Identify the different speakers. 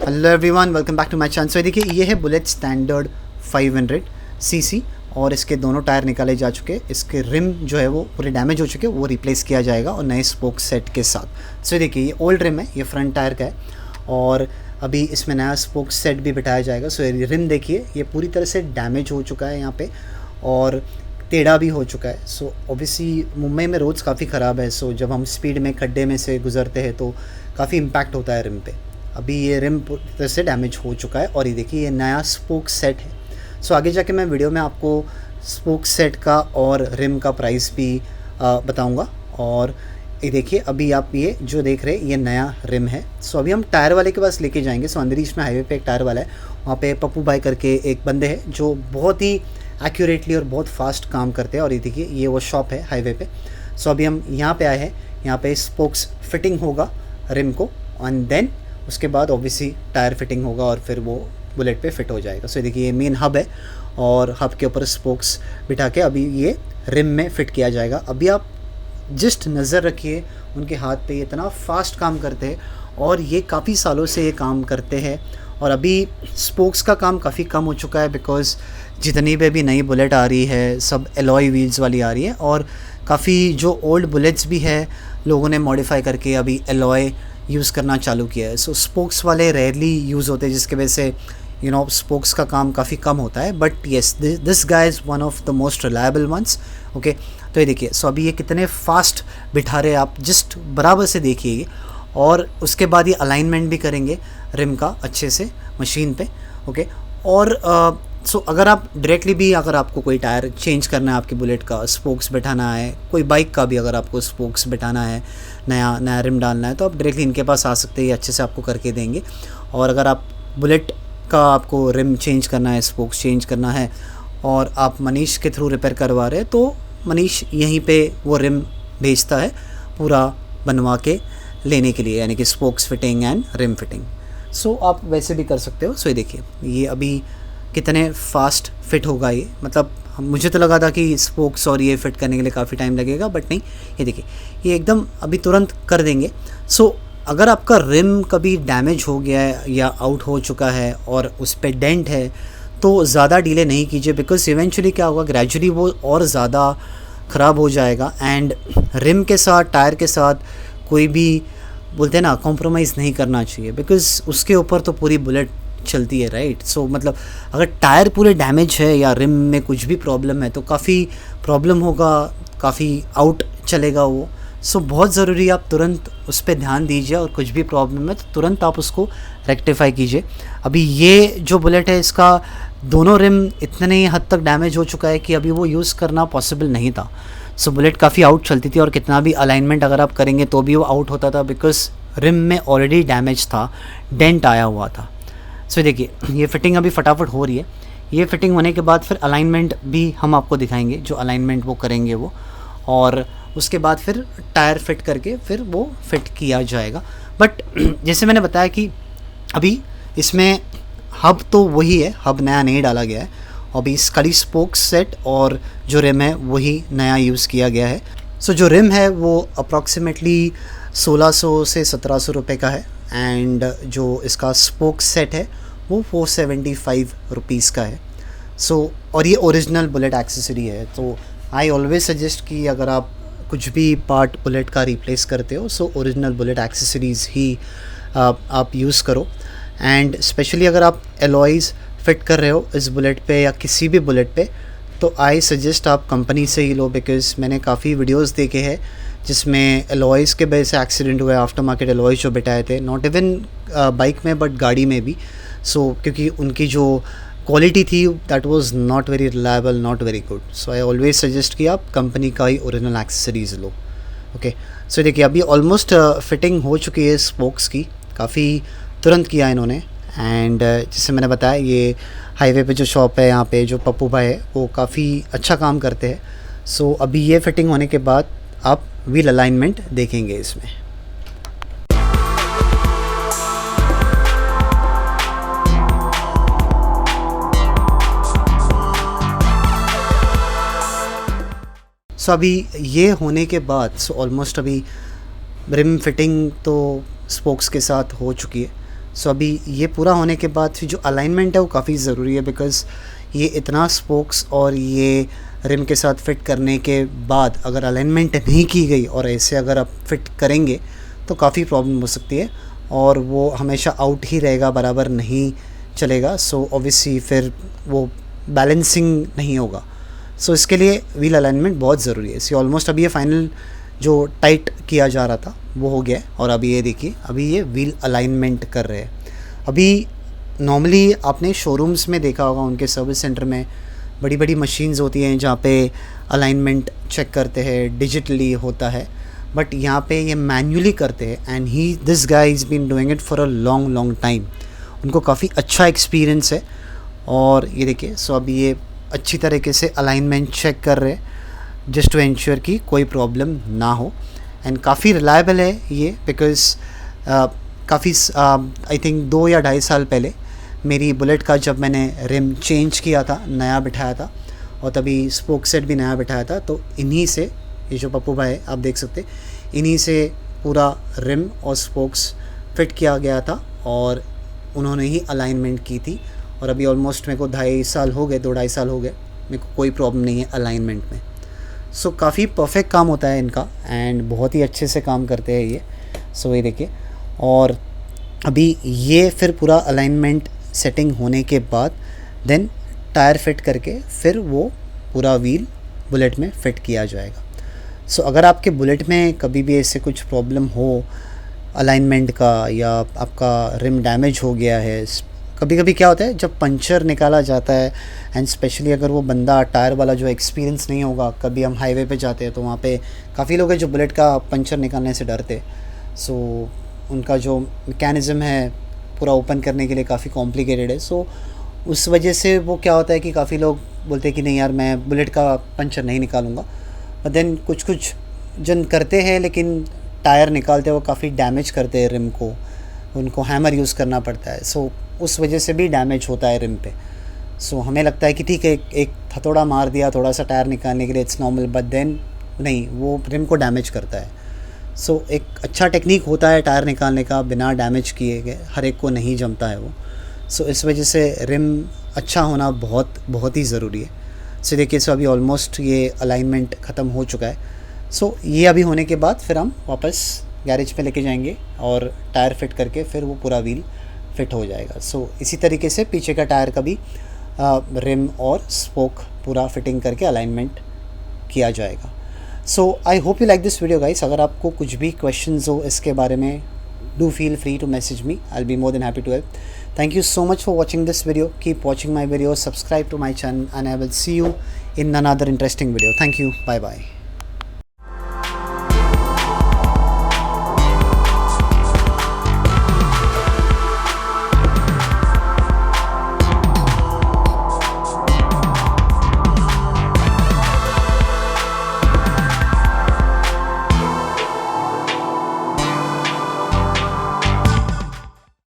Speaker 1: Hello everyone, welcome back to my channel. So देखिए, ये है बुलेट स्टैंडर्ड 500 सीसी और इसके दोनों टायर निकाले जा चुके हैं। इसके रिम जो है वो पूरे डैमेज हो चुके हैं, वो रिप्लेस किया जाएगा और नए स्पोक सेट के साथ। सो देखिए, ये ओल्ड रिम है, ये फ्रंट टायर का है और अभी इसमें नया स्पोक सेट भी बिठाया जाएगा। सो रिम देखिए, ये पूरी तरह से डैमेज हो चुका है यहाँ पे और टेढ़ा भी हो चुका है। सो ऑब्वियसली मुंबई में रोड्स काफ़ी ख़राब है, सो जब हम स्पीड में खड्डे में से गुजरते हैं तो काफ़ी इम्पैक्ट होता है रिम पे। अभी ये रिम पूरी तरह से डैमेज हो चुका है और ये देखिए, ये नया स्पोक सेट है। सो आगे जाके मैं वीडियो में आपको स्पोक सेट का और रिम का प्राइस भी बताऊंगा। और ये देखिए, अभी आप ये जो देख रहे हैं ये नया रिम है। सो अभी हम टायर वाले के पास लेके जाएंगे। सो अंदरीश में हाईवे पे एक टायर वाला है, वहाँ पे पप्पू भाई करके एक बंदे हैं जो बहुत ही एक्यूरेटली और बहुत फास्ट काम करते हैं। और ये देखिए, ये वो शॉप है हाईवे पे। सो अभी हम यहाँ पे आए हैं, यहाँ पे स्पोक्स फिटिंग होगा रिम को एंड देन उसके बाद ऑब्वियसली टायर फिटिंग होगा और फिर वो बुलेट पे फिट हो जाएगा। सो देखिए, ये मेन हब है और हब के ऊपर स्पोक्स बिठा के अभी ये रिम में फिट किया जाएगा। अभी आप जस्ट नज़र रखिए उनके हाथ पे, इतना फास्ट काम करते हैं और ये काफ़ी सालों से ये काम करते हैं। और अभी स्पोक्स का काम काफ़ी कम हो चुका है बिकॉज़ जितनी भी अभी नई बुलेट आ रही है सब एलॉय व्हील्स वाली आ रही है और काफ़ी जो ओल्ड बुलेट्स भी है लोगों ने मॉडिफाई करके अभी एलॉय यूज़ करना चालू किया है। सो स्पोक्स वाले रेयरली यूज़ होते हैं, जिसके वजह से स्पोक्स का काम काफ़ी कम होता है। But yes, this guy is one of the most reliable ones. Okay, तो ये देखिए, सो अभी ये कितने फास्ट बिठा रहे हैं, आप जस्ट बराबर से देखिए। और उसके बाद ये अलाइनमेंट भी करेंगे रिम का अच्छे से मशीन पे। ओके, और सो अगर आप डायरेक्टली भी, अगर आपको कोई टायर चेंज करना है, आपकी बुलेट का स्पोक्स बैठाना है, कोई बाइक का भी अगर आपको स्पोक्स बैठाना है, नया रिम डालना है, तो आप डायरेक्टली इनके पास आ सकते हैं, ये अच्छे से आपको करके देंगे। और अगर आप बुलेट का आपको रिम चेंज करना है, स्पोक्स चेंज करना है और आप मनीष के थ्रू रिपेयर करवा रहे हैं, तो मनीष यहीं पे वो रिम भेजता है पूरा बनवा के लेने के लिए, यानी कि spokes fitting and rim fitting. So आप वैसे भी कर सकते हो। सो ये देखिए, ये अभी कितने फास्ट फिट होगा ये, मतलब मुझे तो लगा था कि स्पोक्स और ये फिट करने के लिए काफ़ी टाइम लगेगा, बट नहीं, ये देखिए, ये एकदम अभी तुरंत कर देंगे। सो अगर आपका रिम कभी डैमेज हो गया है या आउट हो चुका है और उस पर डेंट है तो ज़्यादा डिले नहीं कीजिए, बिकॉज इवेंचुअली क्या होगा, ग्रेजुअली वो और ज़्यादा ख़राब हो जाएगा। एंड रिम के साथ, टायर के साथ कोई भी बोलते हैं ना, कॉम्प्रोमाइज़ नहीं करना चाहिए, बिकॉज उसके ऊपर तो पूरी बुलेट चलती है, राइट। सो मतलब अगर टायर पूरे डैमेज है या रिम में कुछ भी प्रॉब्लम है तो काफ़ी प्रॉब्लम होगा, काफ़ी आउट चलेगा वो। सो बहुत ज़रूरी है आप तुरंत उस पर ध्यान दीजिए और कुछ भी प्रॉब्लम है तो तुरंत आप उसको रेक्टिफाई कीजिए। अभी ये जो बुलेट है, इसका दोनों रिम इतने हद तक डैमेज हो चुका है कि अभी वो यूज़ करना पॉसिबल नहीं था। सो बुलेट काफ़ी आउट चलती थी और कितना भी अलाइनमेंट अगर आप करेंगे तो भी वो आउट होता था, बिकॉज रिम में ऑलरेडी डैमेज था, डेंट आया हुआ था। सो देखिए, ये फिटिंग अभी फटाफट हो रही है। ये फिटिंग होने के बाद फिर अलाइनमेंट भी हम आपको दिखाएंगे, जो अलाइनमेंट वो करेंगे वो, और उसके बाद फिर टायर फिट करके फिर वो फिट किया जाएगा। बट जैसे मैंने बताया कि अभी इसमें हब तो वही है, हब नया नहीं डाला गया है। अभी इसका स्पोक्स सेट और जो रिम है वही नया यूज़ किया गया है। सो जो रिम है वो अप्रॉक्सीमेटली 1600 से 1700 रुपये का है एंड जो इसका स्पोक सेट है वो 475 रुपीज़ का है। सो और ये ओरिजिनल बुलेट एक्सेसरी है। तो आई ऑलवेज सजेस्ट कि अगर आप कुछ भी पार्ट बुलेट का रिप्लेस करते हो, सो ओरिजिनल बुलेट एक्सेसरीज़ ही आप यूज़ करो। एंड स्पेशली अगर आप एलॉयज़ फिट कर रहे हो इस बुलेट पे या किसी भी बुलेट पे, तो आई सजेस्ट आप कंपनी से ही लो, बिकॉज़ मैंने काफ़ी वीडियोस देखे हैं जिसमें एलॉयज़ के वजह से एक्सीडेंट हुआ है, आफ्टर मार्केट एलॉयज़ जो बिठाए थे, नॉट इवन बाइक में बट गाड़ी में भी। सो क्योंकि उनकी जो क्वालिटी थी that was not very reliable, not very good. So I always suggest कि आप कंपनी का ही ओरिजिनल एक्सेसरीज़ लो। ओके, सो देखिए, अभी ऑलमोस्ट फिटिंग हो चुकी है स्पोक्स की, काफ़ी तुरंत किया इन्होंने। एंड जैसे मैंने बताया, ये हाईवे पे जो शॉप है, यहाँ पे जो पप्पू भाई है वो काफ़ी अच्छा काम करते हैं। सो अभी ये फिटिंग होने के बाद आप व्हील अलाइनमेंट देखेंगे इसमें। सो अभी ये होने के बाद, सो ऑलमोस्ट अभी रिम फिटिंग तो स्पोक्स के साथ हो चुकी है। सो अभी ये पूरा होने के बाद फिर जो अलाइनमेंट है वो काफ़ी ज़रूरी है, बिकॉज़ ये इतना स्पोक्स और ये रिम के साथ फिट करने के बाद अगर अलाइनमेंट नहीं की गई और ऐसे अगर आप फिट करेंगे तो काफ़ी प्रॉब्लम हो सकती है और वो हमेशा आउट ही रहेगा, बराबर नहीं चलेगा। सो ऑब्वियसली फिर वो बैलेंसिंग नहीं होगा। सो इसके लिए व्हील अलाइनमेंट बहुत ज़रूरी है। सी ऑलमोस्ट अभी ये फाइनल जो टाइट किया जा रहा था वो हो गया है और अभी ये देखिए अभी ये व्हील अलाइनमेंट कर रहे हैं। अभी नॉर्मली आपने शोरूम्स में देखा होगा, उनके सर्विस सेंटर में बड़ी बड़ी मशीन्स होती हैं जहाँ पे अलाइनमेंट चेक करते हैं, डिजिटली होता है, बट यहाँ पे ये मैन्युअली करते हैं and this guy is been doing it for a long long time. उनको काफ़ी अच्छा एक्सपीरियंस है और ये देखिए सो अभी ये अच्छी तरीके से अलाइनमेंट चेक कर रहे हैं जस्ट टू एंश्योर कि कोई प्रॉब्लम ना हो। एंड काफ़ी रिलायबल है ये, बिकॉज़ काफ़ी आई थिंक 2 या 2.5 साल पहले मेरी बुलेट का जब मैंने रिम चेंज किया था, नया बिठाया था और तभी स्पोक सेट भी नया बिठाया था, तो इन्हीं से, ये जो पप्पू भाई आप देख सकते, इन्हीं से पूरा रिम और स्पोक्स फिट किया गया था और उन्होंने ही अलाइनमेंट की थी। और अभी ऑलमोस्ट मेरे को 2.5 साल हो गए, 2-2.5 साल हो गए, मेरे को कोई प्रॉब्लम नहीं है अलाइनमेंट में। सो काफ़ी परफेक्ट काम होता है इनका एंड बहुत ही अच्छे से काम करते हैं ये। सो ये देखिए, और अभी ये फिर पूरा अलाइनमेंट सेटिंग होने के बाद देन टायर फिट करके फिर वो पूरा व्हील बुलेट में फ़िट किया जाएगा। सो अगर आपके बुलेट में कभी भी ऐसे कुछ प्रॉब्लम हो अलाइनमेंट का या आपका रिम डैमेज हो गया है, कभी कभी क्या होता है जब पंचर निकाला जाता है एंड स्पेशली अगर वो बंदा टायर वाला जो एक्सपीरियंस नहीं होगा, कभी हम हाईवे पे जाते हैं तो वहाँ पे काफ़ी लोग हैं जो बुलेट का पंचर निकालने से डरते। सो उनका जो मैकेनिज़्म है पूरा ओपन करने के लिए काफ़ी कॉम्प्लिकेटेड है। सो उस वजह से वो क्या होता है कि काफ़ी लोग बोलते हैं कि नहीं यार मैं बुलेट का पंचर नहीं निकालूंगा, बट देन कुछ जन करते हैं लेकिन टायर निकालते हैं वो काफ़ी डैमेज करते हैं रिम को, उनको हैमर यूज़ करना पड़ता है। सो उस वजह से भी डैमेज होता है रिम पे। सो हमें लगता है कि ठीक है एक हथौड़ा मार दिया थोड़ा सा टायर निकालने के लिए, इट्स नॉर्मल, बट देन नहीं, वो रिम को डैमेज करता है। सो एक अच्छा टेक्निक होता है टायर निकालने का बिना डैमेज किए गए, हर एक को नहीं जमता है वो। सो इस वजह से रिम अच्छा होना बहुत बहुत ही ज़रूरी है। सो देखिए, सो अभी ऑलमोस्ट ये अलाइनमेंट ख़त्म हो चुका है। सो ये अभी होने के बाद फिर हम वापस गैरेज पे लेके जाएंगे और टायर फिट करके फिर वो पूरा व्हील फिट हो जाएगा। सो इसी तरीके से पीछे का टायर का भी रिम और स्पोक पूरा फिटिंग करके अलाइनमेंट किया जाएगा। So I hope you like this video guys. अगर आपको कुछ भी क्वेश्चंस हो इसके बारे में, do feel free to message me, I will be more than happy to help. Thank you so much for watching this video. Keep watching my videos, subscribe to my channel, and I will see you in another interesting video. Thank you. Bye bye.